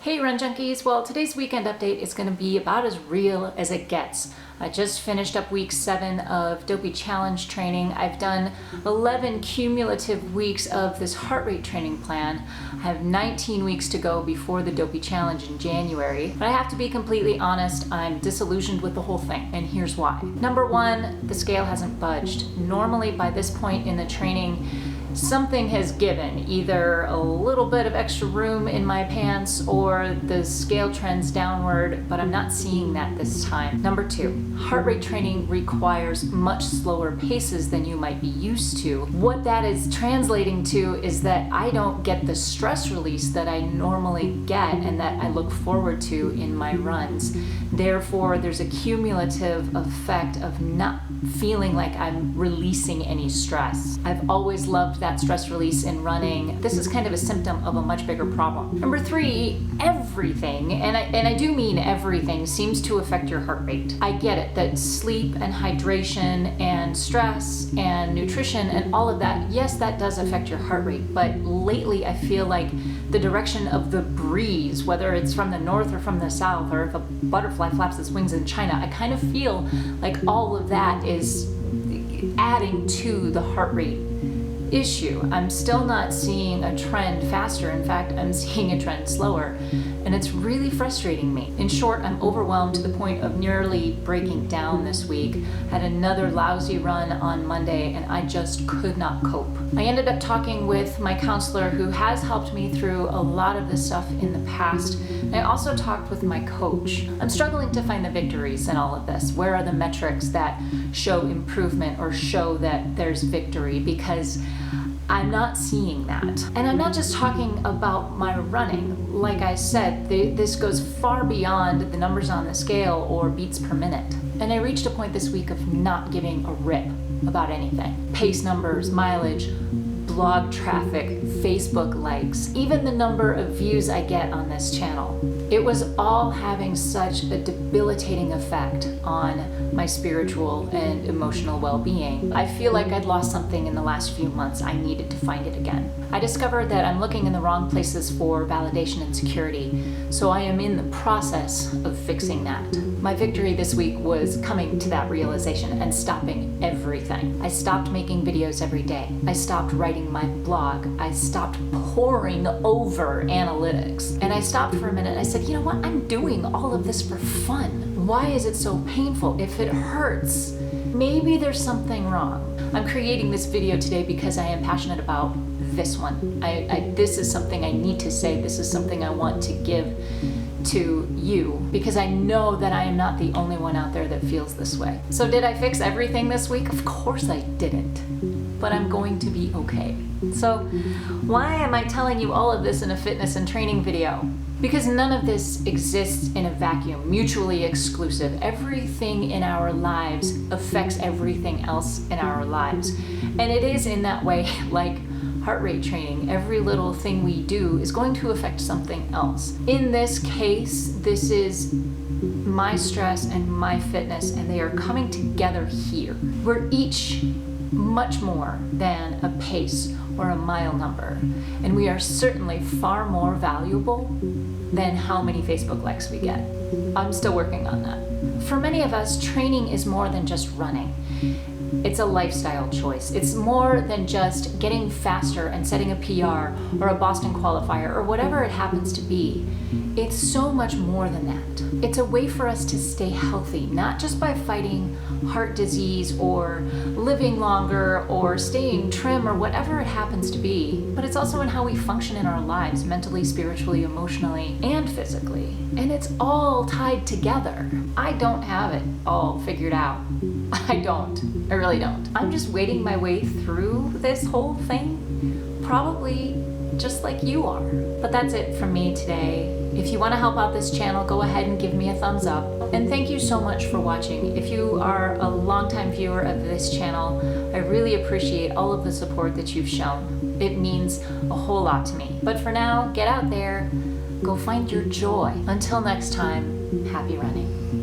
Hey Run Junkies! Well, today's weekend update is going to be about as real as it gets. I just finished up week 7 of Dopey Challenge training. I've done 11 cumulative weeks of this heart rate training plan. I have 19 weeks to go before the Dopey Challenge in January. But I have to be completely honest, I'm disillusioned with the whole thing, and here's why. Number one, the scale hasn't budged. Normally by this point in the training, something has given, either a little bit of extra room in my pants or the scale trends downward, but I'm not seeing that this time. Number two, heart rate training requires much slower paces than you might be used to. What that is translating to is that I don't get the stress release that I normally get and that I look forward to in my runs. Therefore, there's a cumulative effect of not feeling like I'm releasing any stress. I've always loved that stress release in running. This is kind of a symptom of a much bigger problem. Number three, everything, and I do mean everything, seems to affect your heart rate. I get it that sleep and hydration and stress and nutrition and all of that, yes, that does affect your heart rate, but lately I feel like the direction of the breeze, whether it's from the north or from the south, or if a butterfly flaps its wings in China, I kind of feel like all of that is adding to the heart rate issue. I'm still not seeing a trend faster. In fact, I'm seeing a trend slower, and it's really frustrating me. In short, I'm overwhelmed to the point of nearly breaking down this week. Had another lousy run on Monday, and I just could not cope. I ended up talking with my counselor, who has helped me through a lot of this stuff in the past. And I also talked with my coach. I'm struggling to find the victories in all of this. Where are the metrics that show improvement or show that there's victory? Because I'm not seeing that. And I'm not just talking about my running. Like I said, this goes far beyond the numbers on the scale or beats per minute. And I reached a point this week of not giving a rip about anything. Pace numbers, mileage, blog traffic, Facebook likes, even the number of views I get on this channel. It was all having such a debilitating effect on my spiritual and emotional well-being. I feel like I'd lost something in the last few months. I needed to find it again. I discovered that I'm looking in the wrong places for validation and security, so I am in the process of fixing that. My victory this week was coming to that realization and stopping everything. I stopped making videos every day. I stopped writing my blog. I stopped poring over analytics. And I stopped for a minute and I said, you know what? I'm doing all of this for fun. Why is it so painful? If it hurts, maybe there's something wrong. I'm creating this video today because I am passionate about this one. This is something I need to say. This is something I want to give to you, because I know that I am not the only one out there that feels this way. So did I fix everything this week? Of course I didn't, but I'm going to be okay. So why am I telling you all of this in a fitness and training video? Because none of this exists in a vacuum, mutually exclusive. Everything in our lives affects everything else in our lives. And it is in that way like heart rate training. Every little thing we do is going to affect something else. In this case, this is my stress and my fitness, and they are coming together here. We're each much more than a pace or a mile number, and we are certainly far more valuable than how many Facebook likes we get. I'm still working on that. For many of us, training is more than just running. It's a lifestyle choice. It's more than just getting faster and setting a PR or a Boston qualifier or whatever it happens to be. It's so much more than that. It's a way for us to stay healthy, not just by fighting heart disease or living longer or staying trim or whatever it happens to be, but it's also in how we function in our lives, mentally, spiritually, emotionally, and physically. And it's all tied together. I don't have it all figured out. I don't. I really don't. I'm just wading my way through this whole thing, probably just like you are. But that's it from me today. If you want to help out this channel, go ahead and give me a thumbs up. And thank you so much for watching. If you are a longtime viewer of this channel, I really appreciate all of the support that you've shown. It means a whole lot to me. But for now, get out there, go find your joy. Until next time, happy running.